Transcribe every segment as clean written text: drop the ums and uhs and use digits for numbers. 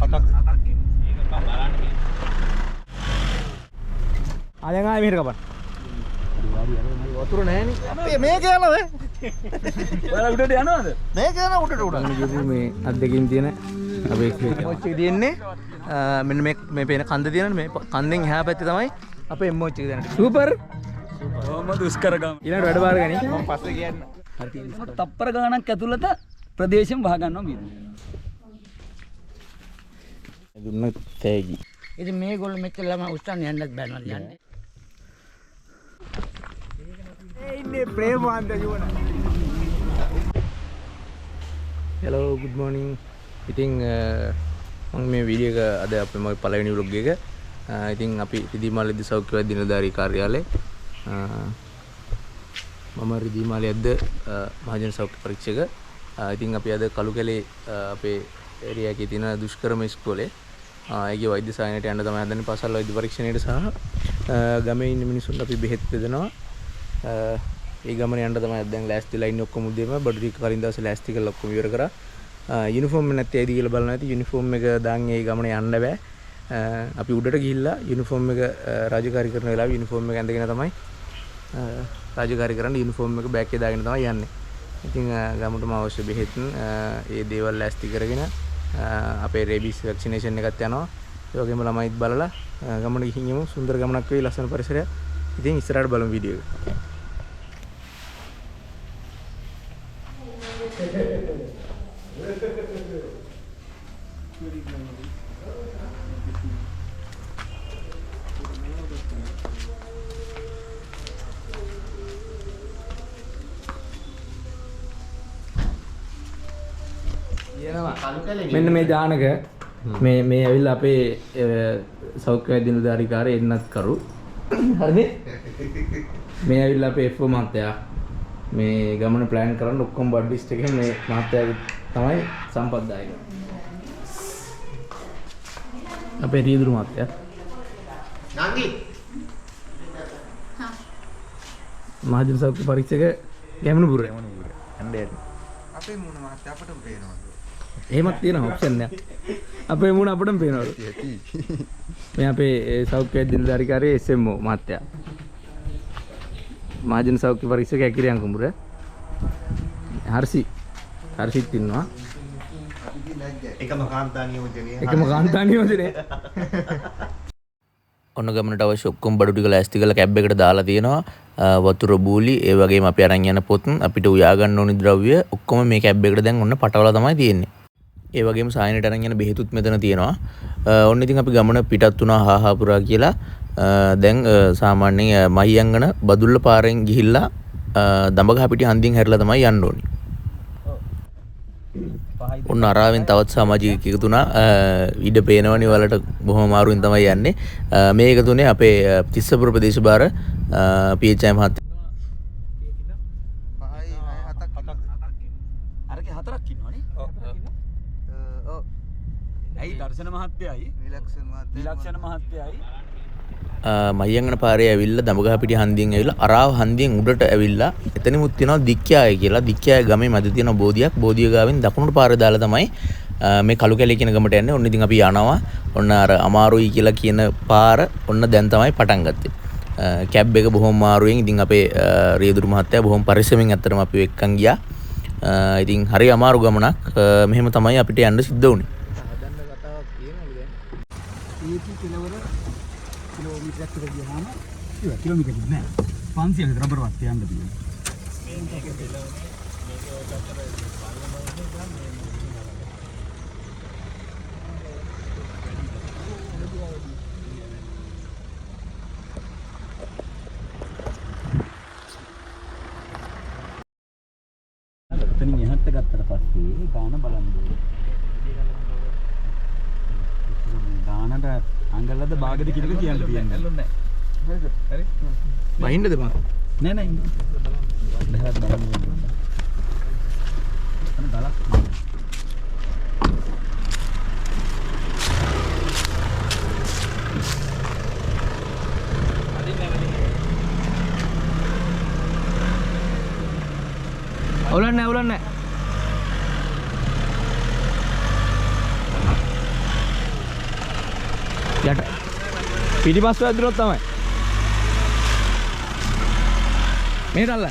ආයෙත් මෙහෙට කපන්න. වතුර නැහැ නේ. අපේ මේක යනද? ඔයාලා උඩට යනවද? මේක යන උඩට උඩ. මේ අත් දෙකින් තියෙන අපේ එම්මෝච් එක තියෙන්නේ මෙන්න මේ පේන කන්ද තියෙනනේ මේ කන්දෙන් එහා පැත්තේ තමයි අපේ එම්මෝච් එක තියෙන්නේ. සුපර්. කොහොම දුෂ්කර ගම. ඊළඟට වැඩ බාර ගනි. මම පස්සේ කියන්න. හරි. තප්පර ගානක් ඇතුළත ප්‍රදේශම් වහ ගන්නවා කියනවා. දුන්න තෑගි. ඉතින් මේගොල්ලෝ මෙච්චර ළම උස්සන්න යන්නත් බෑනවල යන්නේ. ඉන්නේ ප්‍රේමවන්ත ජීවන. Hello, good morning. ඉතින් මම මේ වීඩියෝ එක අද අපේ මගේ පළවෙනි vlog එක. ඉතින් අපි රිදීමාලේදී සෞඛ්‍ය වෛද්‍ය නිලධාරී කාර්යාලයේ මම රිදීමාලයේද මහජන සෞඛ්‍ය පරීක්ෂක. ඉතින් අපි අද කළුකැලේ අපේ ඒරියා එකේ තියෙන දුෂ්කරම ඉස්කෝලේ ඒකේ වෛද්‍ය සායනයට යන්න තමයි හදන්නේ පසල් වෛද්‍ය පරීක්ෂණයට සහ ගමේ ඉන්න මිනිස්සුන්ට අපි බෙහෙත් දෙනවා. ඒ ගමන යන්න තමයි දැන් ලෑස්තිලා ඉන්නේ ඔක්කොම උදේම බඩු ටික කලින් දවසේ ලෑස්ති කරලා ඔක්කොම ඉවර කරා. යුනිෆෝම් එක නැත්te ඇයිද කියලා බලන්න ඇති. යුනිෆෝම් එක දාන් ඒ ගමන යන්න බෑ. අපි උඩට ගිහිල්ලා යුනිෆෝම් එක රාජකාරී කරන වෙලාවේ යුනිෆෝම් එක ඇඳගෙන තමයි රාජකාරී කරන්නේ. යුනිෆෝම් එක බෑග් එකේ දාගෙන තමයි යන්නේ. ඉතින් ගමටම අවශ්‍ය බෙහෙත් ඒ දේවල් ලෑස්ති කරගෙන අපේ රේබිස් වැක්සිනේෂන් එකත් යනවා. ඒ වගේම ළමයිත් බලලා ගමන ගිහින් යමු. සුන්දර ගමනක් වෙයි, ලස්සන පරිසරයක්. ඉතින් ඉස්සරහට බලමු වීඩියෝ එක. මෙන්න මේ දානක මේ ඇවිල්ලා අපේ සෞඛ්‍ය වෛද්‍ය නිලධාරීකාරය එන්නත් කරු. හරිනේ? මේ ඇවිල්ලා අපේ F මහත්තයා මේ ගමන ප්ලෑන් කරන්න ඔක්කොම බඩ් ලිස්ට් එකෙන් මේ මහත්තයාගේ තමයි සම්පත්දායක. අපේ රීදුරු මහත්තයා. නංගි. මහජන සෞඛ්‍ය පරීක්ෂක ගැමුණුපුරේ. යන්නේ. අපේ මුණ මහත්තයා අපටම පේනවා. එහෙමත් තියෙනවා ඔප්ෂන් එක. අපේ මුණ අපටම පේනවලු. මේ අපේ සෞඛ්‍ය වෛද්‍ය නිලධාරීකාරී SMO මහත්තයා. මහජන සෞඛ්‍ය පරීක්ෂක ඇකිරියන් කුඹුර. හර්ෂිත් ඉන්නවා. එකම කාන්තා නියෝජනය. ඔන්න ගමනට අවශ්‍ය ඔක්කොම බඩු ටික ලෑස්ති කරලා කැබ් එකට දාලා තියෙනවා. වතුර බූලි ඒ වගේම අපි අරන් යන පොත් අපිට උයා ගන්න ඕනි ද්‍රව්‍ය ඔක්කොම මේ කැබ් එකට දැන් ඔන්න පටවලා තමයි තියෙන්නේ. ඒ වගේම සායනට අරන් යන බෙහෙතුත් මෙතන තියෙනවා. ඔන්න ඉතින් අපි ගමන පිටත් වුණා හාහාපුරා කියලා. දැන් සාමාන්‍යයෙන් මහියංගන බදුල්ල පාරෙන් ගිහිල්ලා දඹගහපිටිය හන්දියෙන් හැරිලා තමයි යන්න ඕනි. ඔන්න අරාවෙන් තවත් සමාජිකයෙක් එකතු වුණා. ඊඩ පේනවනේ වලට බොහොම අමාරුවෙන් තමයි යන්නේ. මේ එකතුනේ අපේ තිස්සපුර ප්‍රදේශ භාර PHI මහත්තයා. අරගේ හතරක් ඉන්නවනේ. ඔව්. ඇයි දර්ශන මහත්තයයි විලක්ෂණ මහත්තයයි මහියංගන පාරේ ඇවිල්ලා දඹගහපිටිය හන්දියෙන් ඇවිල්ලා අරාව හන්දියෙන් උඩට ඇවිල්ලා එතනෙමුත් තියෙනවා දික්කයාය කියලා. දික්කයාය ගමේ මැද තියෙන බෝධියක්. බෝධිය ගාවෙන් දකුණට පාර දාලා තමයි මේ කළුකැලේ කියන ගමට යන්නේ. ඔන්න ඉතින් අපි යනවා. ඔන්න අර අමාරුයි කියලා කියන පාර ඔන්න දැන් තමයි පටන් ගත්තේ. කැබ් එක බොහොම අමාරුවෙන් ඉතින් අපේ රියදුරු මහත්තයා බොහොම පරිස්සමෙන් අත්‍තරම අපි එක්කන් ගියා. ඉතින් හරි අමාරු ගමනක්. මෙහෙම තමයි අපිට යන්න සිද්ධ වුණේ. කිලෝමීටරයක් විතර ගියාම කිලෝමීටරයක් නෑ 500 විතර රබරවත් යන්න තියෙනවා. එතනින් එහාට ගත්තට පස්සේ ගාන බලන්න ඕනේ. ගානට අංගලද භාගෙද කිලක කියන්න තියෙන්නේ. හරිද? හරි. බහින්නද බං? නෑ නෑ. බහත් බලන්න ඕනේ. අන්න ගලක්. අවුලන්නේ යට පිටිපස්ස වැදුනොත් තමයි මේට අල්ල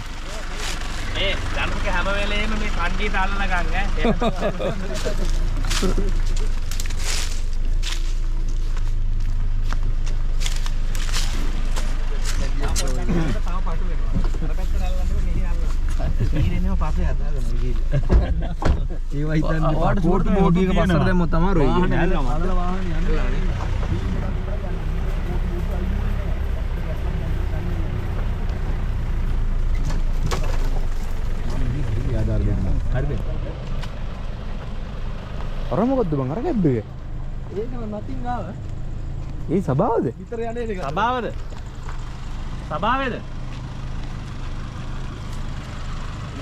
මේ ධර්මක හැම වෙලේම මේ කණ්ඩියට අල්ලන ගන්න අර මොකද්ද බං අර කැබ් එක? ඒක නතින් ආව. ඒ සබාවද? විතර යන්නේ ඒක. සබාවද? සබාවේද?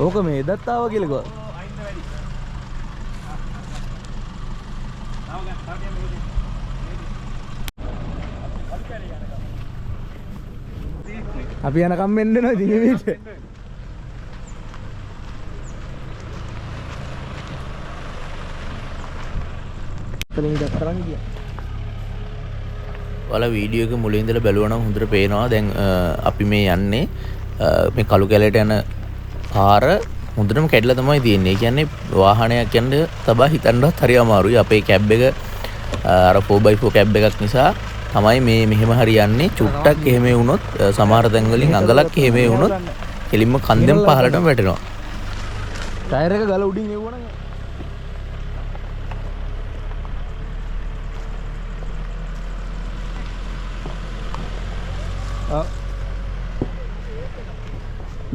ඕක මේ එදත් ආවා කියලා කිව්වා. අයින්න වැඩි. අපි යනකම් මෙන්න නෝ ඉතින් එවිට. ඔයාලා වීඩියෝ එක මුලින් ඉඳලා බැලුවා නම් හොඳට පේනවා දැන් අපි මේ යන්නේ මේ කළු කැලේට යන පාර හොඳටම කැඩලා තමයි තියෙන්නේ. ඒ කියන්නේ වාහනයක් යන්න තබා හිතන්නවත් හරි අමාරුයි. අපේ කැබ් එක අර 4x4 කැබ් එකක් නිසා තමයි මේ මෙහෙම හරියන්නේ. චුට්ටක් එහෙම වුණොත් සමහර තැන් වලින් අඟලක් එහෙම වුණොත් කෙලින්ම කන්දෙන් පහළටම වැටෙනවා. ටයර් එක ගල උඩින් එවුවනම්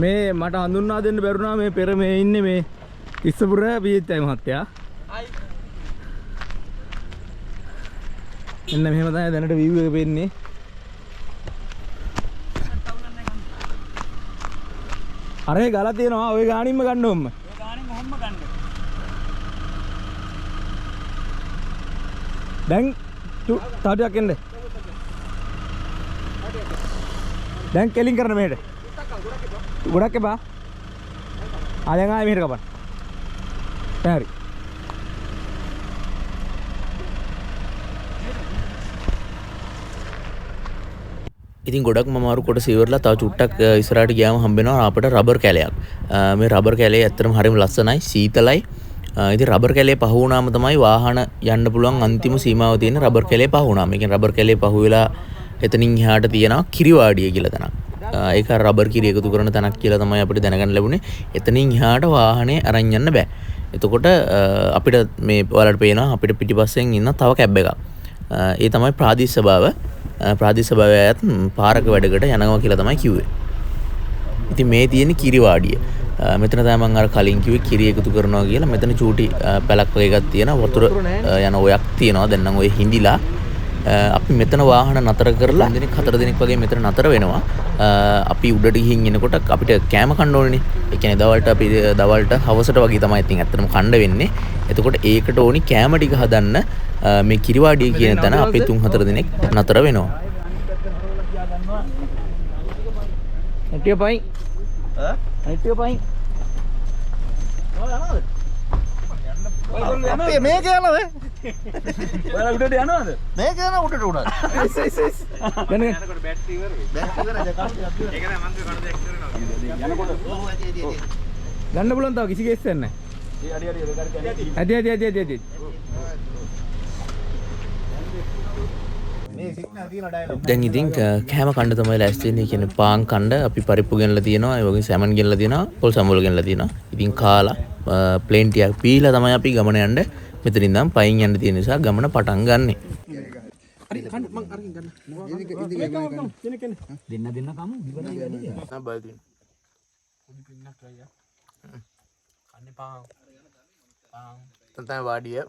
මේ මට හඳුන්වා දෙන්න බැරුණා මේ පෙර මේ ඉන්නේ මේ ඉස්සපුර පීච්චයි මහත්තයා. එන්න මෙහෙම තමයි දැනට view එක පෙන්නේ. අරේ ගල තියෙනවා ඔය ගානින්ම ගන්න ඕම්ම. ඒ ගානින් මොහොම්ම ගන්න. දැන් තාටියක් එන්න. දැන් කෙලින් කරන මෙහෙට. ගොඩක් එපා. දැන් ආයෙ මෙහෙට කපන්න. හරි. ඉතින් ගොඩක්ම අමාරු කොටස ඉවරලා තව චුට්ටක් ඉස්සරහට ගියාම හම්බෙනවා අපිට රබර් කැලයක්. මේ රබර් කැලේ ඇත්තටම හරිම ලස්සනයි, සීතලයි. ඉතින් රබර් කැලේ පහ වුණාම තමයි වාහන යන්න පුළුවන් අන්තිම සීමාව තියෙන රබර් කැලේ පහ වුණාම. ඒ කියන්නේ රබර් කැලේ පහ වෙලා එතනින් එහාට තියෙනවා කිරිවාඩිය කියලා තැනක්. ඒක රබර් කිරි එකතු කරන තැනක් කියලා තමයි අපිට දැනගන්න ලැබුණේ. එතනින් එහාට වාහනේ අරන් යන්න බෑ. එතකොට අපිට මේ ඔයාලට පේනවා අපිට පිටිපස්සෙන් ඉන්න තව කැබ් එකක්. ඒ තමයි ප්‍රාදේශ සභාව. ප්‍රාදේශ සභාවයත් පාරක වැඩකට යනවා කියලා තමයි කිව්වේ. ඉතින් මේ තියෙන කිරිවාඩිය. මෙතන තමයි මම අර කලින් කිව්වේ කිරි එකතු කරනවා කියලා. මෙතන චූටි පැලක් වගේ එකක් තියෙනවා. වතුර යන ඔයක් තියෙනවා. දැන් නම් ඔය හිඳිලා අපි මෙතන වාහන නතර කරලා දෙනෙක් 4 දෙනෙක් වගේ මෙතන නතර වෙනවා. අපි උඩට ගිහින් එනකොට අපිට කෑම කන්න ඕනේ. ඒ කියන්නේ දවල්ට හවසට වගේ තමයි ඉතින් ඇත්තටම කන්න වෙන්නේ. එතකොට ඒකට ඕනි කෑම ටික හදන්න මේ කිරිවාඩිය කියන තැන අපි 3-4 දෙනෙක් නතර වෙනවා. ඇටිය පයින්. ඇටිය පයින්. අපේ මේක යනද? ඔයාලා උඩට යනවද? මේක යන උඩට උඩ. දැන් යනකොට බැටරි ඉවරයි. බැටරි ඉවරයි. ඒක තමයි මං කඩ දෙයක් කරනවා. යනකොට ගන්න පුළුවන් තව කිසි කේස් එකක් නැහැ. ඇටි. මේ සිග්නල් තියෙන ඩයලොග්. දැන් ඉතින් කෑම කන්න තමයි ලෑස්ති වෙන්නේ. කියන්නේ පාන් කන්න අපි පරිප්පු ගෙනලා තියෙනවා. ඒ වගේ සැමන් ගෙනලා තියෙනවා. පොල් සම්බෝල ගෙනලා තියෙනවා. ඉතින් කාලා ප්ලේන් ටිකක් පීලා තමයි අපි ගමන යන්න මෙතනින් ඉඳන් පයින් යන්න තියෙන නිසා ගමන පටන් ගන්නෙ. හරි මං අරගෙන ගන්න. දෙන්න කමු ඉවරයි වැඩි. නෑ බය තියෙන. පොඩි පින්නක් අයියා. කන්නේ පාන්. තන්තම වාඩිය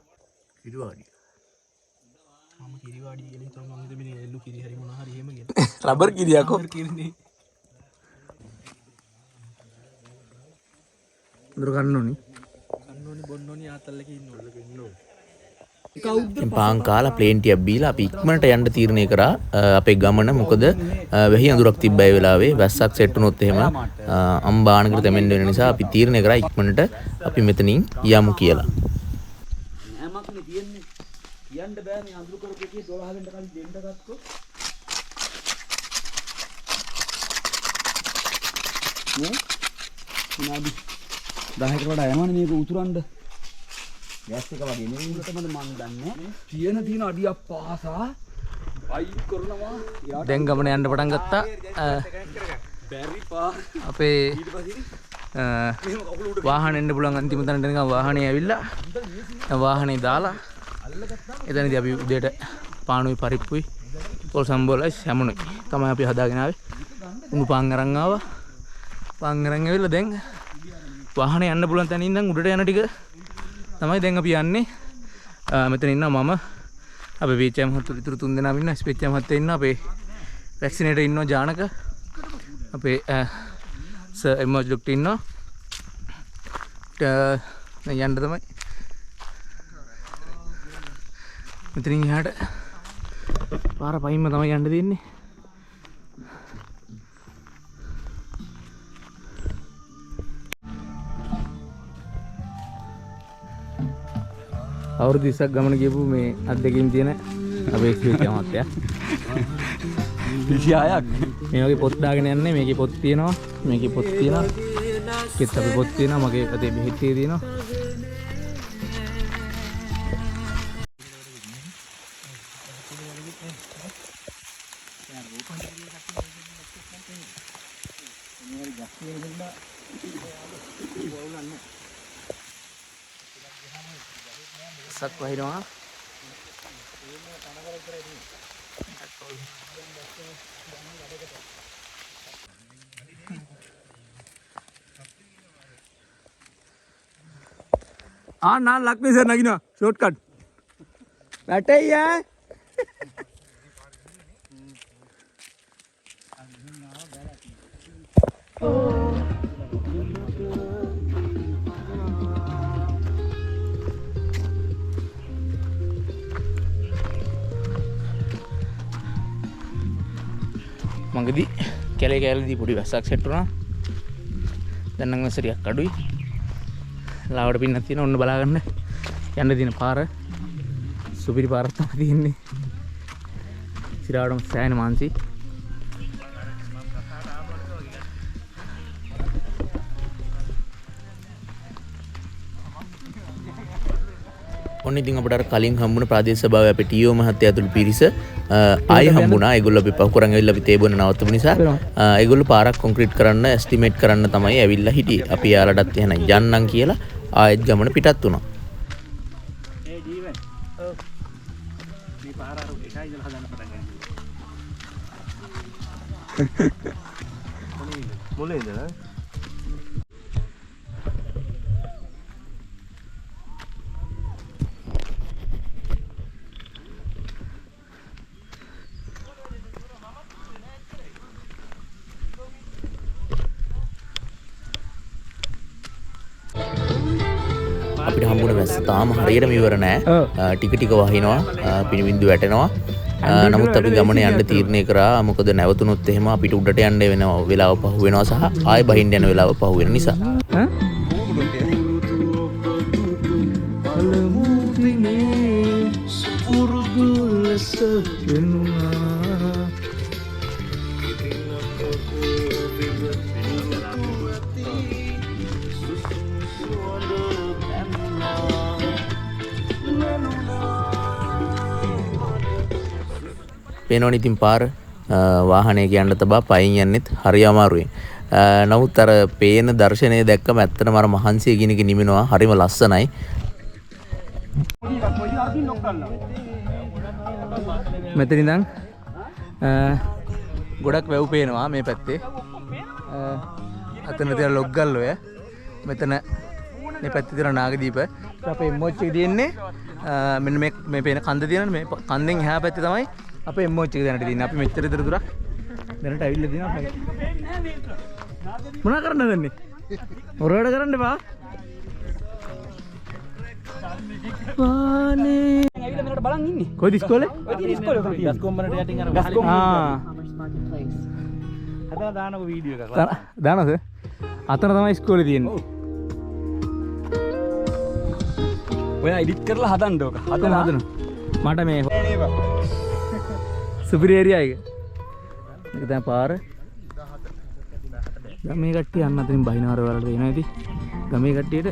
කිරිවාඩිය. මම කිරිවාඩිය කියලා හිතුවා මම හිතුවේ මේ එල්ලු කිරි හරි මොනවා හරි එහෙම කියන. රබර් කිරියක් කො. කිරිනේ. දුර ගන්න ඕනි. කන්නෝනි බොන්නෝනි ආතල්ලක ඉන්නෝ. පාන් කාලා ප්ලේන් ටිකක් බීලා අපි ඉක්මනට යන්න තීරණය කරා අපේ ගමන. මොකද වැහි අඳුරක් තිබ්බයි වෙලාවේ වැස්සක් සෙට් වුණොත් එහෙම අම්බානකට දෙමෙන්න වෙන නිසා අපි තීරණය කරා ඉක්මනට අපි මෙතනින් යමු කියලා. නෑමක්නේ තියෙන්නේ. කියන්න බෑ මේ අඳුරු කරපු එකේ 12 වෙනිදා කලින් දෙන්න ගත්තොත් නේ විනාඩි 10කට වඩා යනවනේ මේක උතුරන්න ගෑස් එක වගේ නෙවෙයි උඩටමද මන් දන්නේ තියෙන අඩියක් පාසා අයිත් කරනවා දැන් ගමන යන්න පටන් ගත්තා බැරි පා අපේ වාහන එන්න පුළුවන් අන්තිම තැනට නිකන් වාහනේ ඇවිල්ලා වාහනේ දාලා එතනදී අපි උදේට පානුයි පරිප්පුයි පොල් සම්බෝලයි හැමුණුයි තමයි අපි හදාගෙන ආවේ උණු පාන් අරන් ආවා පාන් අරන් ඇවිල්ලා දැන් වාහනේ යන්න පුළුවන් තැන ඉඳන් උඩට යන ටික තමයි දැන් අපි යන්නේ මෙතන ඉන්නවා මම අපේ වීචම් හතු ඉතුරු 3 දෙනා ඉන්නවා ස්පෙච්චම් හත්තේ ඉන්නවා අපේ වැක්සිනේටර් ඉන්නවා ජානක අපේ සර් එමෝජ් ලුක්ට ඉන්නවා යන්න තමයි මෙතනින් එහාට පාර පයින්ම තමයි යන්න දෙන්නේ අවුරුදු 20ක් ගමන ගියපු මේ අද්දකින් තියෙන අපේ ස්පීච් අමාත්‍යා 26ක් මේ වගේ පොත් දාගෙන යන්නේ මේකේ පොත් තියෙනවා මේකේ පොත් තියෙනවා කිත් අපේ පොත් තියෙනවා මගේ අතේ බෙහෙත් තියෙනවා සක් වහිනවා ना लक्ष्मी सर नगीना शॉर्टकट बैठे ही है මගදී කැලේදී පොඩි වැස්සක් සෙට් වුණා. දැන් නම් වැස්සරියක් අඩුයි. ලාවට පින්නක් තියෙනවා. ඔන්න බලාගන්න. යන්න තියෙන පාර සුපිරි පාරක් තමයි තියෙන්නේ. සිරාවටම සෑහෙන මාන්සි. ඔන්න ඉතින් අපිට අර කලින් හම්බුණ ප්‍රාදේශ සභාවේ අපේ ටීఓ මහත්තයා ඇතුළු පිරිස ආයෙ හම්බුණා. ඒගොල්ලෝ අපි පහු කරන් ඇවිල්ලා අපි තේබොන නවත්තපු නිසා ඒගොල්ලෝ පාරක් කොන්ක්‍රීට් කරන්න එස්ටිමේට් කරන්න තමයි ඇවිල්ලා හිටියේ. අපි යාලටත් එහෙනම් යන්නම් කියලා ආයෙත් ගමන පිටත් වුණා. ඒ ජීවන් ඔව් මේ පාර අර එකයි ඉඳලා හදන්න පටන් ගන්නවා. මොලේ ඉඳලා අපිට හම්බුණ වැස්ස තාම හරියටම ඉවර නෑ. ටික ටික වහිනවා, පිනිබින්දු වැටෙනවා. නමුත් අපි ගමන යන්න තීරණය කරා. මොකද නැවතුනොත් එහෙම අපිට උඩට යන්න වෙනවා, වෙලාව පහු වෙනවා සහ ආයෙ බහින්න යන වෙලාව පහු වෙන නිසා. පේනවනේ ඉතින් පාර වාහනයක යන්න තබා පයින් යන්නෙත් හරි අමාරුයි. නමුත් අර පේන දර්ශනය දැක්කම ඇත්තටම අර මහන්සිය කියන එක නිවෙනවා. හරිම ලස්සනයි. මෙතන ඉඳන් ගොඩක් වැව් පේනවා මේ පැත්තේ. අතන තියෙන ලොග්ගල් ඔය. මෙතන මේ පැත්තේ තියෙන නාගදීප. අපේ එම්මෝච් එක තියෙන්නේ මෙන්න මේ පේන කන්ද තියෙනනේ මේ කන්දෙන් එහා පැත්තේ තමයි අපේ එම්මෝච් එක දැනට තියෙන්නේ. අපි මෙච්චර විතර දුරක් දැනට ඇවිල්ලා තියෙනවා. මොනා කරන්නද දන්නේ? මොරවැඩ කරන්න එපා. වානේ ඇවිල්ලා මෙතනට බලන් ඉන්නේ. කොයිද ඉස්කෝලේ? ඔය ඉස්කෝලේ තමයි. ගස් කොම්බරට යටින් අර ගස් කොම්බ. හදලා දානකො වීඩියෝ එකක්. දානවද? අතන තමයි ඉස්කෝලේ තියෙන්නේ. ඔයා එඩිට් කරලා හදන්න ඕක. හදනවා. මට මේ සුපිරි ඒරියා එක. මේක තමයි පාර. ගමේ කට්ටිය අන්න අතරින් බහිනවර වලට එනවා ඉතින්. ගමේ කට්ටියට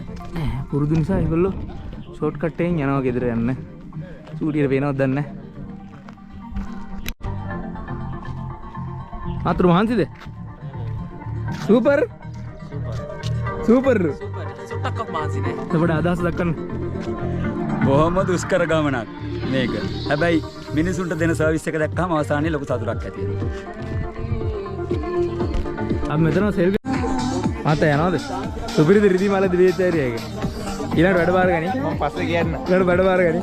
පුරුදු නිසා ඒගොල්ලෝ ෂෝට් කට් එකෙන් යනවා ගෙදර යන්න. සූටියට පේනවද දන්නේ නැහැ. ආතුරු මහන්සිද? සූපර්. සුට්ටක් මහන්සි නේ. අපිට අදහස් දක්වන්න. බොහොම දුෂ්කර ගමනක් මේක. හැබැයි මිනිසුන්ට දෙන සර්විස් එක දැක්කම අවසානයේ ලොකු සතුටක් ඇති වෙනවා. අපි මෙතන සෙල්ෆි මාත යනවාද? සුපිරිද රිදි මල දිවේත ඒරියා එක. ඊළඟට වැඩ බාර ගනි. මම පස්සේ කියන්න. ඊළඟට වැඩ බාර ගනි.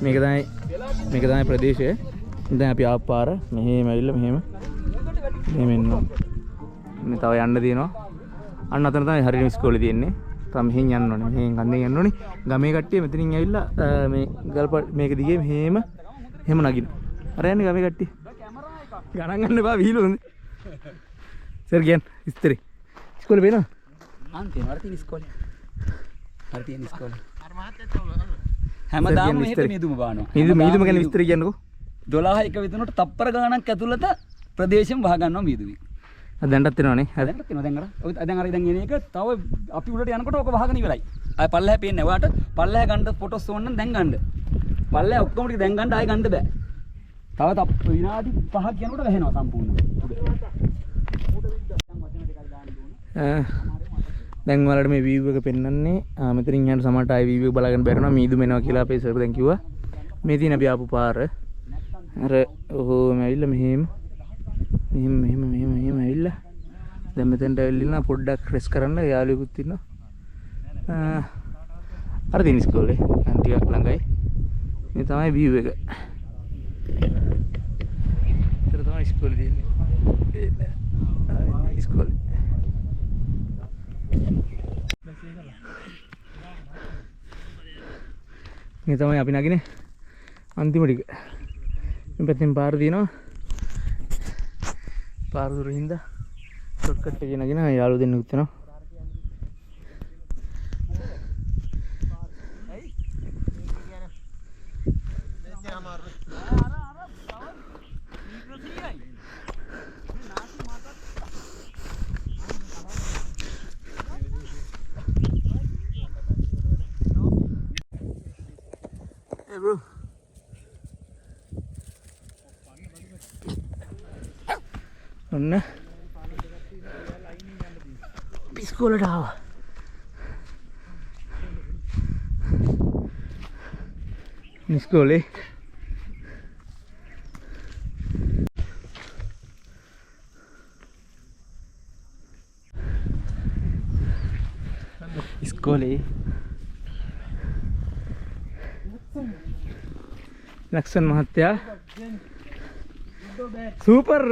මේක තමයි ප්‍රදේශය. දැන් අපි ආපු පාර මෙහෙම ඇවිල්ලා මෙහෙම එන්න. මේ තව යන්න තියෙනවා. අන්න අතන තමයි හරියම ඉස්කෝලේ තියෙන්නේ. තම මෙහෙන් යන්න ඕනේ. මෙහෙන් කන්දෙන් යන්න ඕනේ. ගමේ කට්ටිය මෙතනින් ඇවිල්ලා මේ මේක දිගේ මෙහෙම නගින්න. අර යන්නේ ගමේ කට්ටිය. ගණන් ගන්න එපා වීලුනේ. සර් ගියන් ඉස්තරේ. ඉස්කෝලේ වෙනවා. අන්තිම අර තියෙන ඉස්කෝලේ. අර තියෙන ඉස්කෝලේ. අර මහත්තයත් හැමදාම මෙහෙට මීදුම බානවා. මීදුම ගැන විස්තර කියන්නකෝ. 12 එක විදිනකොට තප්පර ගාණක් ඇතුළත ප්‍රදේශෙම වහ ගන්නවා මීදුමේ. දැන්ටත් වෙනවනේ. දැන්ටත් වෙනවා දැන් අර. ඔය දැන් අර දැන් එන එක තව අපි උඩට යනකොට ඔක වහගෙන ඉවරයි. ආය පල්ලෙහා පේන්නේ වාට පල්ලෙහා ගන්න ෆොටෝස් ඕන නම් දැන් ගන්න. පල්ලෙහා ඔක්කොම ටික දැන් ගන්න ආය ගන්න බෑ. තව විනාඩි 5ක් යනකොට වැහෙනවා සම්පූර්ණයෙන්. දැන් වලට මේ වීව් එක පෙන්වන්නේ මෙතනින් යන සමහරට ආයි වීව් එක බලාගෙන බැරනවා මීදුම එනවා කියලා අපේ සර් දැන් කිව්වා. මේ තියෙන අපි ආපු පාර අර ඔහොම ඇවිල්ලා මෙහෙම ඇවිල්ලා දැන් මෙතෙන්ට ඇවිල්ලා පොඩ්ඩක් රෙස් කරන්න යාළුවෙකුත් ඉන්නවා. අර දින ඉස්කෝලේ ටිකක් ළඟයි. මේ තමයි වීව් එක. ඒතර තමයි ඉස්කෝලේ තියෙන්නේ. ඉස්කෝලේ මේ තමයි අපි නගිනේ අන්තිම ටික. මේ පැත්තෙන් පාර දිනවා. පාර දුරින් හින්දා ෂොට් කට් එකේ නගින යාළුවෝ දෙන්නෙකුත් වෙනවා. Hey bro. ඔන්න ඉස්කෝලේට ආවා. ඉස්කෝලේ ලක්ෂන් මහත්තයා සූපර්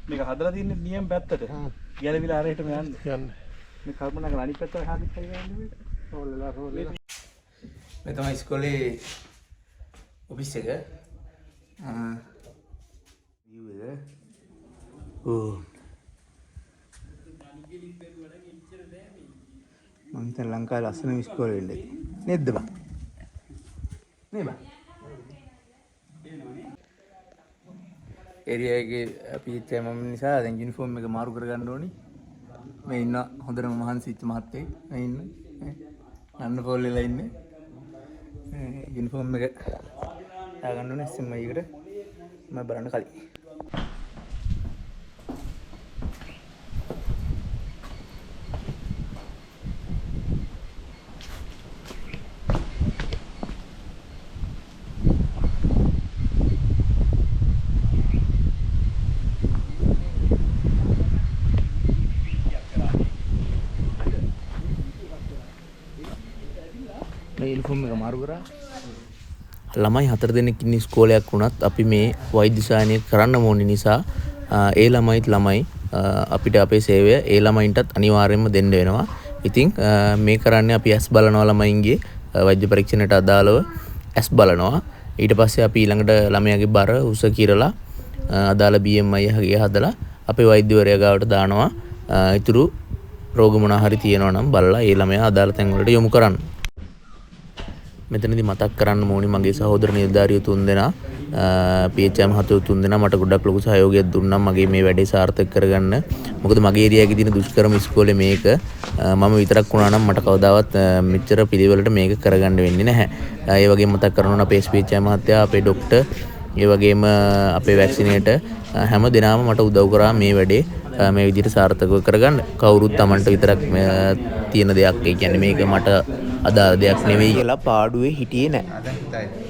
මේක හදලා තින්නේ නියම පැත්තට. ගැලවිලා ආරෙහෙටම යන්න. මේ කල්පනා කරලා අනිත් පැත්තට හදිත් හරියන්නේ. රෝල්ලා. මේ තමයි ඉස්කෝලේ ඔෆිස් එක. view එක. ඕ. මම හිතන ලංකාවේ ලස්සනම ඉස්කෝලේ වෙන්නේ. නේද බං? නේ බං. ඒරියා එකේ අපි හිටියම නිසා දැන් යුනිෆෝම් එක මාරු කරගන්න ඕනි. මේ ඉන්න හොඳටම මහන්සිච්ච මහත්තයෙක් මේ ඉන්න. අන්න පොල් වෙලා ඉන්නේ. යුනිෆෝම් එක දාගන්න ඕනේ SMI එකට. මම බලන්න කලින්. ළමයි 4 දෙනෙක් ඉන්න ඉස්කෝලයක් වුණත් අපි මේ වෛද්‍ය සායනය කරන්න ඕනේ නිසා ඒ ළමයි අපිට අපේ සේවය ඒ ළමයින්ටත් අනිවාර්යයෙන්ම දෙන්න වෙනවා. ඉතින් මේ කරන්නේ අපි ඇස් බලනවා ළමයින්ගේ වෛද්‍ය පරීක්ෂණයට අදාළව ඇස් බලනවා. ඊට පස්සේ අපි ඊළඟට ළමයාගේ බර උස කිරලා අදාළ BMI එක හදලා අපේ වෛද්‍යවරයා ගාවට දානවා. ඊතුරු රෝග මොනවා හරි තියෙනවා නම් බලලා ඒ ළමයා අදාළ තැන් වලට යොමු කරන්න. මෙතනදී මතක් කරන්න ඕනි මගේ සහෝදර නිලධාරියෝ තුන්දෙනා PHM හතෝ තුන්දෙනා මට ගොඩක් ලොකු සහයෝගයක් දුන්නා මගේ මේ වැඩේ සාර්ථක කරගන්න. මොකද මගේ ඒරියාවේ තියෙන දුෂ්කරම ඉස්කෝලේ මේක මම විතරක් වුණා නම් මට කවදාවත් මෙච්චර පිළිවෙලට මේක කරගන්න වෙන්නේ නැහැ. ඒ වගේම මතක් කරනවා අපේ PHM මහත්තයා අපේ ડોක්ටර් ඒ වගේම අපේ වැක්සිනේට හැම දිනම මට උදව් කරා මේ වැඩේ මේ විදිහට සාර්ථකව කරගන්න. කවුරුත් Tamanට විතරක් තියෙන දෙයක් ඒ කියන්නේ මේක මට අදාළ දෙයක් නෙවෙයි කියලා පාඩුවේ හිටියේ නැහැ.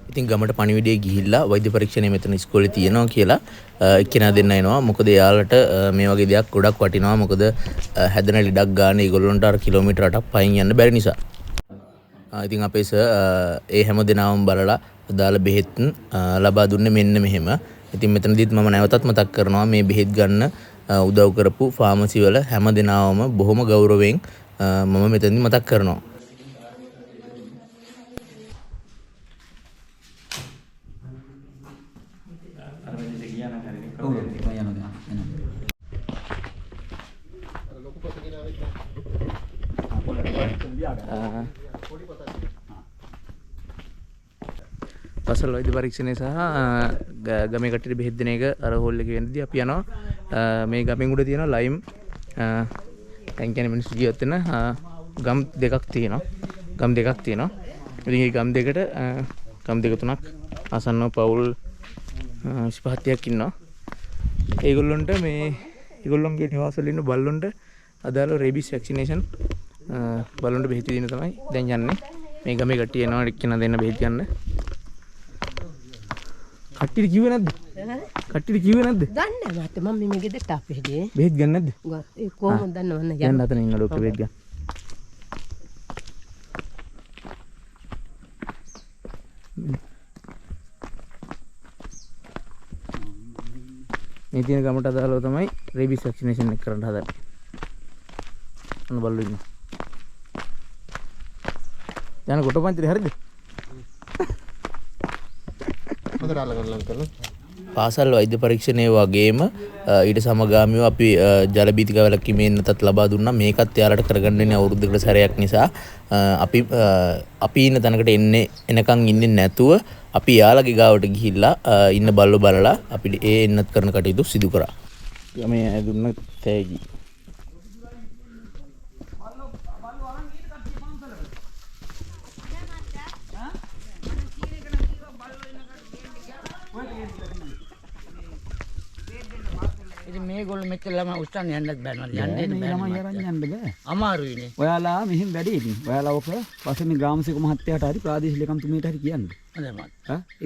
ඉතින් ගමට පණිවිඩය ගිහිල්ලා වෛද්‍ය පරීක්ෂණය මෙතන ඉස්කෝලේ තියෙනවා කියලා එක්කෙනා දෙන්න එනවා. මොකද එයාලට මේ වගේ දෙයක් ගොඩක් වටිනවා. මොකද හැදෙන ලෙඩක් ගන්න ඒගොල්ලන්ට අර කිලෝමීටර් 8ක් පයින් යන්න බැරි නිසා. ඉතින් අපේ ඒ හැම දිනම බලලා අදාළ බෙහෙත් ලබා දුන්නේ මෙන්න මෙහෙම. ඉතින් මෙතනදිත් මම නැවතත් මතක් කරනවා මේ බෙහෙත් ගන්න උදව් කරපු ෆාමසි වල හැම දිනම බොහොම ගෞරවයෙන් මම මෙතනදි මතක් කරනවා. පසල් වෛද්‍ය පරීක්ෂණය සහ ගමේ කට්ටියට බෙහෙත් දෙන එක අර හෝල් එකේ වෙනදී අපි යනවා මේ ගමෙන් උඩ තියෙන ලයිම් දැන් කියන්නේ මිනිස්සු ජීවත් වෙන ගම් දෙකක් තියෙනවා. ඉතින් මේ ගම් දෙකට ගම් දෙක තුනක් ආසන්නව පවුල් 25ක් ඉන්නවා. ඒගොල්ලන්ට ඒගොල්ලන්ගේ නිවාසවල ඉන්න බල්ලොන්ට අදාළ රේබිස් වැක්සිනේෂන් බල්ලොන්ට බෙහෙත් දෙන්න තමයි දැන් යන්නේ. මේ ගමේ කට්ටිය එනවා එක්කෙනා දෙන්න බෙහෙත් ගන්න. කට්ටියට කිව්වේ නැද්ද? දන්නේ නැහැ මම මේ ගෙදරට ආපෙදී බෙහෙත් ගන්න නැද්ද? ඒ කොහොමද දන්නවන්න යන්න අතන ඉන්න ડોක්ටර් බෙහෙත් ගන්න. මේ තියෙන ගමට අදාළව තමයි රේබිස් වැක්සිනේෂන් එක කරන්න හදන්නේ. අන්න බලන්න ඉන්න. යන කොට පන්තිරේ හරිද? පාසල් වෛද්‍ය පරීක්ෂණය වගේම ඊට සමගාමීව අපි ජල බීතිකා වැළකීමේ නැතත් ලබා දුන්නා. මේකත් යාලට කරගන්න ඉන්නේ අවුරුද්දකට සැරයක් නිසා අපි ඉන්න තැනකට එනකන් ඉන්නේ නැතුව අපි යාලගේ ගාවට ගිහිල්ලා ඉන්න බල්ලෝ බලලා අපිට ඒ එන්නත් කරන කටයුතු සිදු කරා. මේ දුන්න තෑගි මේගොල්ලෝ මෙච්චර ළම උස්සන්න යන්නත් බෑ නේද? යන්නේ ළමයි අරන් යන්න බෑ. අමාරුයිනේ. ඔයාලා මෙහෙම වැඩි ඉතින්. ඔයාලා ඔක පස්සේ මේ ග්‍රාමසේක මහත්තයාට හරි ප්‍රාදේශීය ලේකම්තුමියට හරි කියන්න. හරි මත්.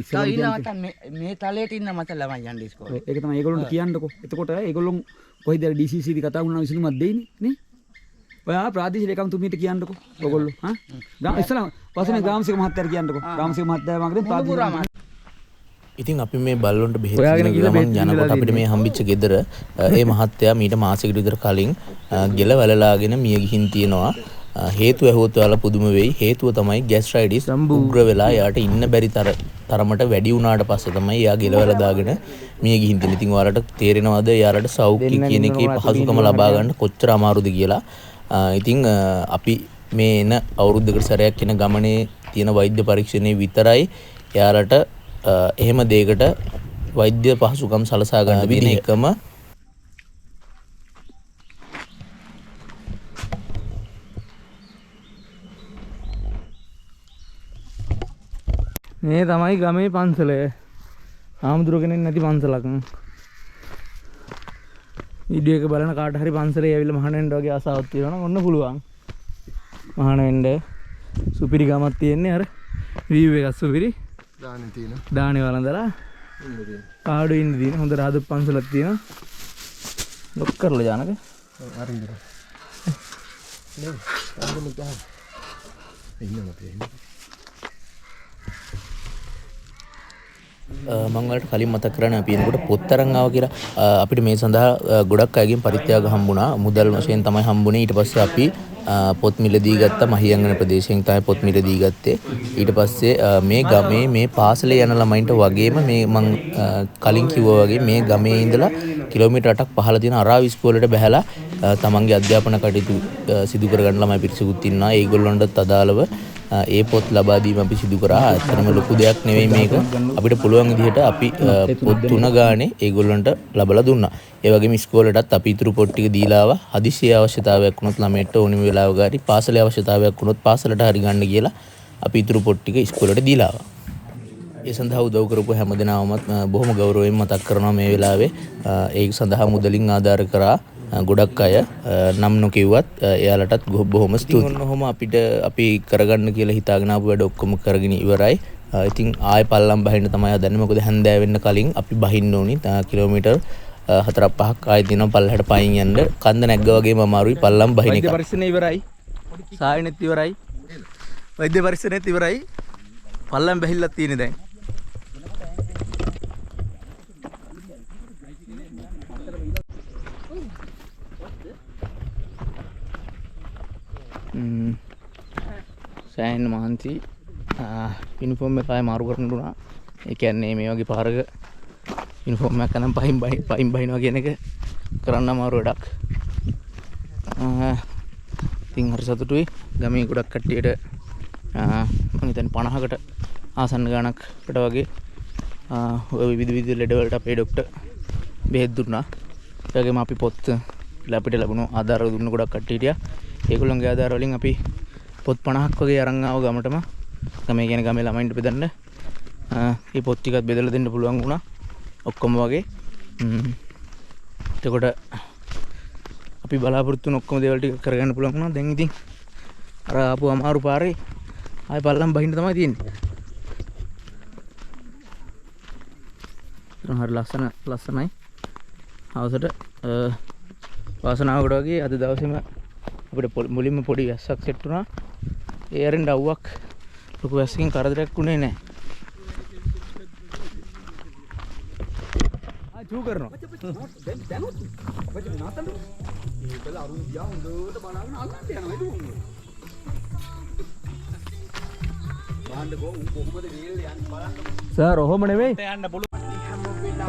ඉස්සෙල්ලා මේ තලයට ඉන්න මත ළමයි යන්නේ ඉස්කෝලේ. ඒක තමයි ඒගොල්ලන්ට කියන්නකෝ. එතකොට ඒගොල්ලොන් කොයිද DCC දි කතා වුණා විසඳුමක් දෙයිනේ නේ? ඔයා ප්‍රාදේශීය ලේකම්තුමියට කියන්නකෝ. ඔයගොල්ලෝ ඉස්සෙල්ලා පස්සේ මේ ග්‍රාමසේක මහත්තයාට කියන්නකෝ. ග්‍රාමසේක මහත්තයා මගෙන් ප්‍රාදේශීය ඉතින් අපි මේ බල්ලොන්ට බෙහෙත් ගමන් යනකොට අපිට මේ හම්බෙච්ච ගෙදර ඒ මහත්තයා මීට මාසෙකට විතර කලින් ගෙල වැළලාගෙන මිය ගිහින් තියෙනවා. හේතුව ඇහුවොත් ඔයාලා පුදුම වෙයි. හේතුව තමයි ગેස්ට්‍රයිටිස් උග්‍ර වෙලා යාට ඉන්න බැරි තරමට වැඩි වුණාට පස්සේ තමයි යා ගෙල වැළ දාගෙන මිය ගිහින් තියෙන්නේ. ඉතින් ඔයාලට තේරෙනවද යාලට සෞඛ්‍ය කියන එකේ පහසුකම ලබා ගන්න කොච්චර අමාරුද කියලා. ඉතින් අපි මේ එන අවුරුද්දකට සැරයක් එන ගමනේ තියෙන වෛද්‍ය පරීක්ෂණේ විතරයි යාලට එහෙම දෙයකට වෛද්‍ය පහසුකම් සලසා ගන්න තියෙන එකම මේ තමයි ගමේ පන්සල. ආමුදුර කෙනෙක් නැති පන්සලක්. වීඩියෝ එක බලන කාට හරි පන්සලේ ඇවිල්ලා මහාන වෙන්න වගේ ආසාවක් තියෙනවා නම් ඔන්න පුළුවන්. මහාන වෙන්න සුපිරි ගමක් තියෙන්නේ අර වීව් එකක් සුපිරි. දානේ තියෙනවා. දානේ වළඳලා පාඩු ඉන්න දින හොඳ රාදු පන්සලක් තියෙනවා. ලොක් කරලා යනක. අරින්ද. නේ. අන්න ගහන්න. ඉන්නම තියෙන්නේ. මං වලට කලින් මතක් කරන්න අපි එනකොට පොත් අරන් ආවා කියලා අපිට මේ සඳහා ගොඩක් අයගෙන් පරිත්‍යාග හම්බුණා. මුදල් වශයෙන් තමයි හම්බුනේ. ඊට පස්සේ අපි පොත් මිලදී ගත්තා. මහියංගන ප්‍රදේශයෙන් තමයි පොත් මිලදී ගත්තේ. ඊට පස්සේ මේ ගමේ මේ පාසලේ යන ළමයින්ට වගේම මේ මං කලින් කිව්වා වගේ මේ ගමේ ඉඳලා කිලෝමීටර් 8ක් පහළ තියෙන අරාවි ඉස්කෝලේට බහැලා තමන්ගේ අධ්‍යාපන කටයුතු සිදු කරගන්න ළමයි පිරිසකුත් ඉන්නවා. ඒගොල්ලන්ටත් අදාළව ඒ පොත් ලබා දීම අපි සිදු කරා. ඇත්තටම ලොකු දෙයක් නෙවෙයි මේක. අපිට පුළුවන් විදිහට අපි පොත් 3 ගානේ ඒගොල්ලන්ට ලබලා දුන්නා. ඒ වගේම ඉස්කෝලේටත් අපි ඉතුරු පොත් ටික දීලා ආවා. හදිසියේ අවශ්‍යතාවයක් වුණොත් ළමයට ඕනෙම වෙලාවක හරි පාසලේ අවශ්‍යතාවයක් වුණොත් පාසලට හරි ගන්න කියලා අපි ඉතුරු පොත් ටික ඉස්කෝලේට දීලා ආවා. ඒ සඳහා උදව් කරපු හැමදෙනාමත් බොහොම ගෞරවයෙන් මතක් කරනවා මේ වෙලාවේ. ඒක සඳහා මුදලින් ආධාර කරා ගොඩක් අය නම් නොකිව්වත් එයාලටත් බොහොම ස්තුතියි. ඔහොම අපිට අපි කරගන්න කියලා හිතාගෙන ආපු වැඩ ඔක්කොම කරගෙන ඉවරයි. ඉතින් ආයෙ පල්ලම් බහින්න තමයි හදන්නේ. මොකද හැන්දෑව වෙන්න කලින් අපි බහින්න ඕනි. කිලෝමීටර් 4-5ක් ආයෙ දිනන පල්ලෙහාට පයින් යන්න. කන්ද නැග්ගා වගේම අමාරුයි පල්ලම් බහින එක. වෛද්‍ය පරීක්ෂණය ඉවරයි. සායනෙත් ඉවරයි. වෛද්‍ය පරීක්ෂණෙත් ඉවරයි. පල්ලම් බැහිල්ලක් තියෙන්නේ දැන්. සෑහෙන මහන්සි යුනිෆෝම් එක ආයෙ මාරු කරන්න උනා. ඒ කියන්නේ මේ වගේ පාරක යුනිෆෝම් එකක් අරන් පයින් බහිනවා කියන එක කරන්න අමාරු වැඩක්. ඉතින් හරි සතුටුයි. ගමේ ගොඩක් කට්ටියට මම හිතන්නේ 50කට ආසන්න ගාණක්කට වගේ ඔය විවිධ ලෙඩ වලට අපේ ડોක්ටර් බෙහෙත් දුන්නා. ඒ වගේම අපි පොත් අපිට ලැබුණු ආධාර දුන්න ගොඩක් කට්ටිය හිටියා. ඒගොල්ලන්ගේ ආධාර වලින් අපි පොත් 50ක් වගේ අරන් ආව ගමටම. ගමේ කියන ගමේ ළමයින්ට බෙදන්න. මේ පොත් ටිකත් බෙදලා දෙන්න පුළුවන් වුණා. ඔක්කොම වගේ. එතකොට අපි බලාපොරොත්තු වෙන ඔක්කොම දේවල් ටික කරගන්න පුළුවන් වුණා. දැන් ඉතින් අර ආපු අමාරු පාරේ ආයෙ පල්ලම් බහින්න තමයි තියෙන්නේ. හරි ලස්සනයි. හවසට වාසනාවකට වගේ අද දවසේම අපිට මුලින්ම පොඩි වැස්සක් සෙට් වුණා. ඒ අරින් ඩව්වක් ලොකු වැස්සකින් කරදරයක් වුණේ නැහැ. චූ කරනවා. දැනුත් ඔබට නාතලු. ඒකල අරුන් ගියා හොඳට බලාගෙන අල්ලන්න යනවා ඒක උන්නේ. බාන්නකෝ කොහොමද වේල් යන්නේ බලන්න. සර් ඔහොම නෙවෙයි. යන්න පුළුවන්.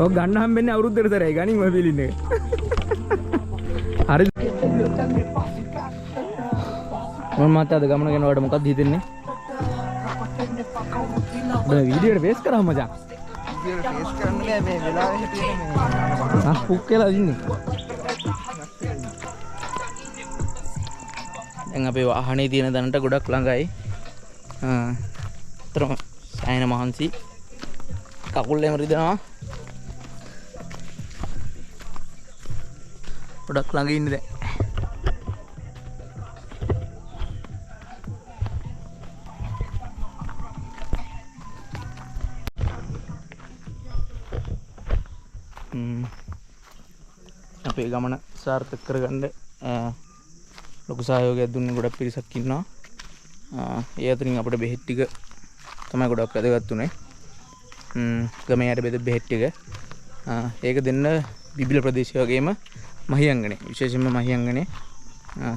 ඔය ගන්න හම්බෙන්නේ අවුරුද්දකට සරයි ගනින් ඔය පිළින් එක. හරි. මම මාත් අද ගමන යනකොට මොකක්ද හිතෙන්නේ? බෑ වීඩියෝට ෆේස් කරා මචං. විදියට ෆේස් කරන්න බෑ මේ වෙලාවේ හිටියේ මේ. පුක් කියලා ඉන්නේ. දැන් අපේ වාහනේ තියෙන දණට ගොඩක් ළඟයි. තරම සෑහෙන මහන්සි. කකුල්ලෙම රිදෙනවා. ගොඩක් ළඟ ඉන්නේ දැන්. අපේ ගමන සාර්ථක කරගන්න ලොකු සහයෝගයක් දුන්න ගොඩක් පිරිසක් ඉන්නවා. ඒ අතරින් අපිට බෙහෙත් ටික තමයි ගොඩක් වැදගත් උනේ. ගමේ යට බෙද බෙහෙත් ටික ඒක දෙන්න බිබිල ප්‍රදේශය වගේම මහියංගනේ විශේෂයෙන්ම මහියංගනේ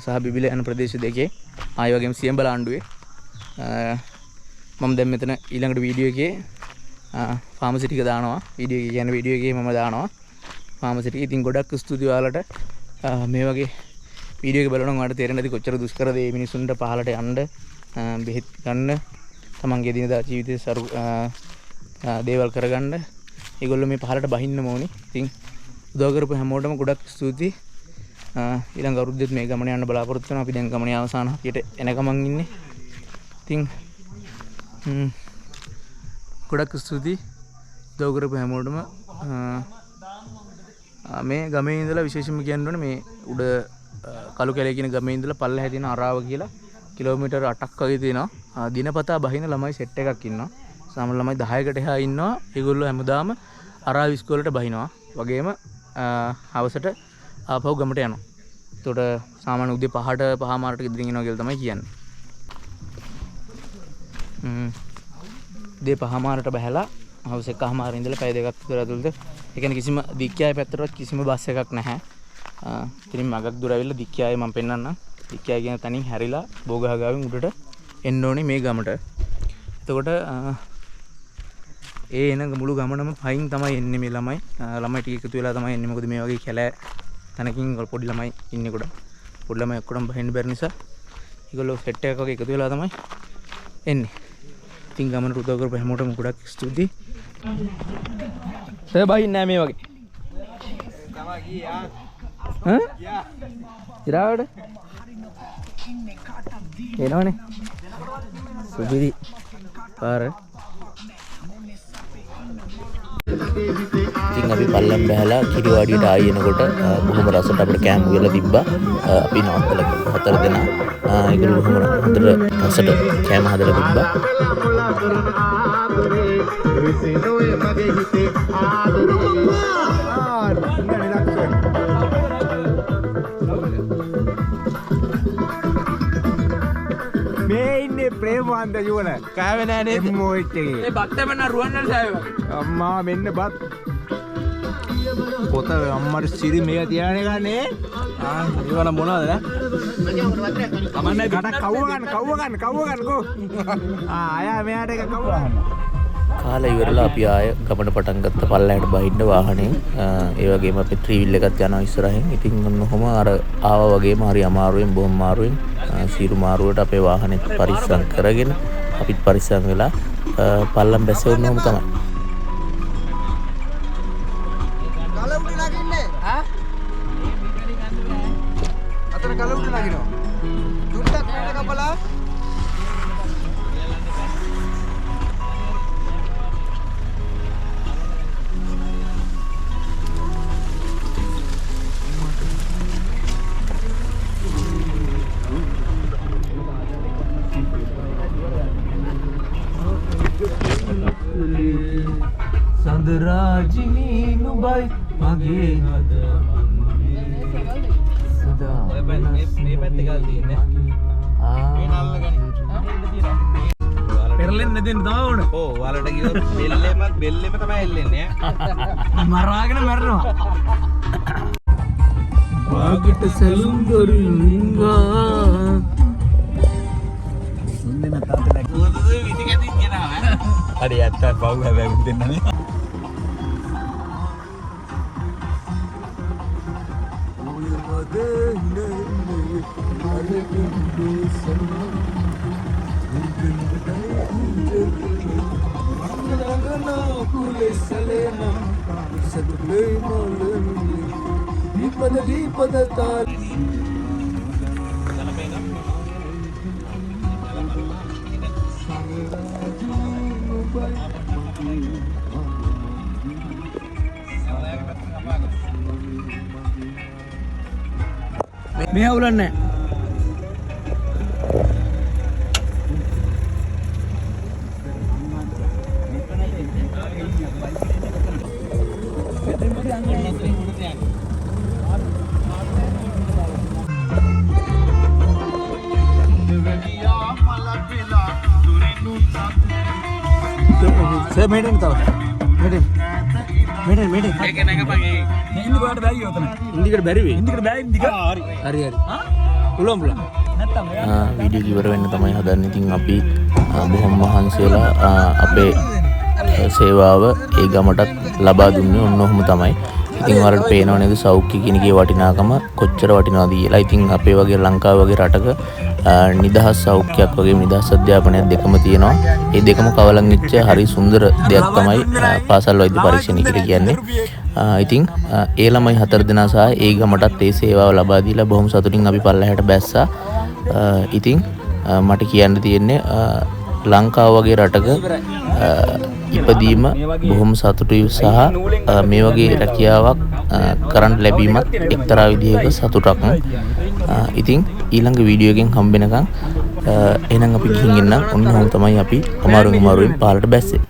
සහ බිබිල යන ප්‍රදේශ දෙකේ ආයෙ වගේම සියඹල ආණ්ඩුවේ මම දැන් මෙතන ඊළඟට වීඩියෝ එකේ ෆාමසි ටික දානවා. වීඩියෝ එක කියන්නේ වීඩියෝ එකේ මම දානවා ෆාමසි ටික. ඉතින් ගොඩක් ස්තුතියි ඔයාලට මේ වගේ වීඩියෝ එක බලනවා. ඔයාලට තේරෙන්නේ නැති කොච්චර දුෂ්කරද මේ මිනිසුන්ට පහලට යන්න බෙහෙත් ගන්න තමන්ගේ දිනදා ජීවිතේ සරු දේවල් කරගන්න. ඒගොල්ලෝ මේ පහලට බහින්නම ඕනි. ඉතින් උදව් කරපු හැමෝටම ගොඩක් ස්තුතියි. ඊළඟ අවුරුද්දෙත් මේ ගමන යන්න බලාපොරොත්තු වෙනවා. අපි දැන් ගමනේ අවසාන හරියට එන ගමන් ඉන්නේ. ඉතින් ගොඩක් ස්තුතියි උදව් කරපු හැමෝටම. මේ ගමේ ඉඳලා විශේෂයෙන්ම කියන්න ඕනේ මේ උඩ කළු කැලේ කියන ගමේ ඉඳලා පල්ලෙහා තියෙන අරාව කියලා කිලෝමීටර් 8ක් වගේ තියෙනවා. දිනපතා බහින ළමයි සෙට් එකක් ඉන්නවා. සාමාන්‍ය ළමයි 10කට එහා ඉන්නවා. ඒගොල්ලෝ හැමදාම අරාවි ඉස්කෝලේට බහිනවා. වගේම හවසට ආපහු ගමට යනවා. එතකොට සාමාන්‍ය උදේ 5ට 5:00 ගෙදරින් එනවා කියලා තමයි කියන්නේ. උදේ 5:00 බහැලා හවස 1:00 ඉඳලා පැය දෙකක් විතර ඇතුළත ඒ කියන්නේ කිසිම දික්කියාවේ පැත්තටවත් කිසිම බස් එකක් නැහැ. ඉතින් මගක් දුර ඇවිල්ලා දික්කියාවේ මම පෙන්නන්නම්. දික්කියාව කියන තැනින් හැරිලා බෝගහගාවෙන් උඩට එන්න ඕනේ මේ ගමට. එතකොට ඒ එන මුළු ගමනම පයින් තමයි එන්නේ මේ ළමයි. ළමයි ටික එකතු වෙලා තමයි එන්නේ. මොකද මේ වගේ කැලෑ තැනකින් පොඩි ළමයි ඉන්නේ කොට. පොඩි ළමයි ඔක්කොම බහින්න බැරි නිසා ඒගොල්ලෝ සෙට් එකක් වගේ එකතු වෙලා තමයි එන්නේ. ඉතින් ගමනට උදව් කරපු හැමෝටම ගොඩක් ස්තුතියි. සර් බහින්නේ නැහැ මේ වගේ. තමයි ගියා. ඈ? ඉරාවට? එනවනේ. සුබිරි පාර. ඉතින් අපි පල්ලම් බහැලා කිරිවාඩියට ආයි එනකොට බොහොම රසට අපිට කෑම උයලා තිබ්බා. අපි නවත්තලා 4 දෙනා. ඒගොල්ලෝ බොහොම හොඳට රසට කෑම හදලා තිබ්බා. මේ ඉන්නේ ප්‍රේමවන්ත යුවල කෑවේ නෑ නේද මොයිට් එකේ ඒ බත් එමන රුවන්වැලි සෑය වගේ. අම්මා මෙන්න බත් පොත අම්මට සිරි මේක තියාගෙන ගන්නේ ඒවනම් මොනවද නේ? කමන්නේ කට කවුව ගන්න කෝ ආයා මෙයාට එක කවුව ගන්න කාලා ඉවරලා අපි ආය ගමන පටන් ගත්ත පල්ලයට බහින්න වාහනේ. ඒ වගේම අපි ත්‍රිවිල් එකත් යනවා ඉස්සරහින්. ඉතින් ඔන්න ඔහම අර ආවා වගේම හරි අමාරුවෙන් බොහොම අමාරුවෙන් සීරු මාරුවට අපේ වාහනේ පරිස්සම් කරගෙන අපිත් පරිස්සම් වෙලා පල්ලම් බැස්සෙන්න ඕම තමයි. ගල උඩ නගින්නේ ඈ අතන ගල උඩ නගිනවා දුන්නක් වෙන කපලා සඳරාජිනී නුබයි මගේ හද සදා ඔය මේ පැත්තේ ගල් තියෙන්නේ මේ නල්ලගනි පෙරලෙන්න දෙන්න තව ඕන. ඕ ඔයාලට කිව්වොත් බෙල්ලෙම තමයි එල්ලෙන්නේ ඈ. මරාගෙන මැරෙනවා. වාගට සැලුම් දොරින් රිංගා සුන්දන තාත්තලා කොහොමද විදි කැදින් කියනවා ඈ. හරි ඇත්ත බව් හැබැයි උන් දෙන්නනේ. මේ අවුලන්නේ මේටෙන් තව මේටෙන් ඒක නැගපන් ඒ ඉන්න ගාට බැරි යොතන ඉන්දිකට බැරි වෙයි. ඉන්දිකට බෑ ඉන්දික හරි හරි. පුළුවන් පුළුවන්. වීඩියෝ ඉවර වෙන්න තමයි හදන්නේ. ඉතින් අපි බොහොම මහන්සි වෙලා අපේ සේවාව ඒ ගමටත් ලබා දුන්නේ ඔන්න ඔහොම තමයි. ඉතින් ඔයාලට පේනව නේද සෞඛ්‍ය කිනකේ වටිනාකම කොච්චර වටිනවද කියලා. ඉතින් අපේ වගේ ලංකාව වගේ රටක නිදහස් සෞඛ්‍යයක් වගේ නිදහස් අධ්‍යාපනයක් දෙකම තියෙනවා. ඒ දෙකම කවලම් වෙච්ච හරි සුන්දර දෙයක් තමයි පාසල් වෛද්‍ය පරීක්ෂණය කියලා කියන්නේ. ඉතින් ඒ ළමයි 4 දෙනා සහ ඒ ගමටත් ඒ සේවාව ලබා දීලා බොහොම සතුටින් අපි පල්ලෙහාට බැස්සා. ඉතින් මට කියන්න තියෙන්නේ ලංකාව වගේ රටක ඉපදීම බොහොම සතුටුයි සහ මේ වගේ රැකියාවක් කරන්න ලැබීමත් එක්තරා විදිහක සතුටක්. ඉතින් ඊළඟ වීඩියෝ එකෙන් හම්බෙනකම් එහෙනම් අපි ගිහින් එන්න. ඔන්න ඔහොම තමයි අපි අමාරුවෙන් පාරට බැස්සේ.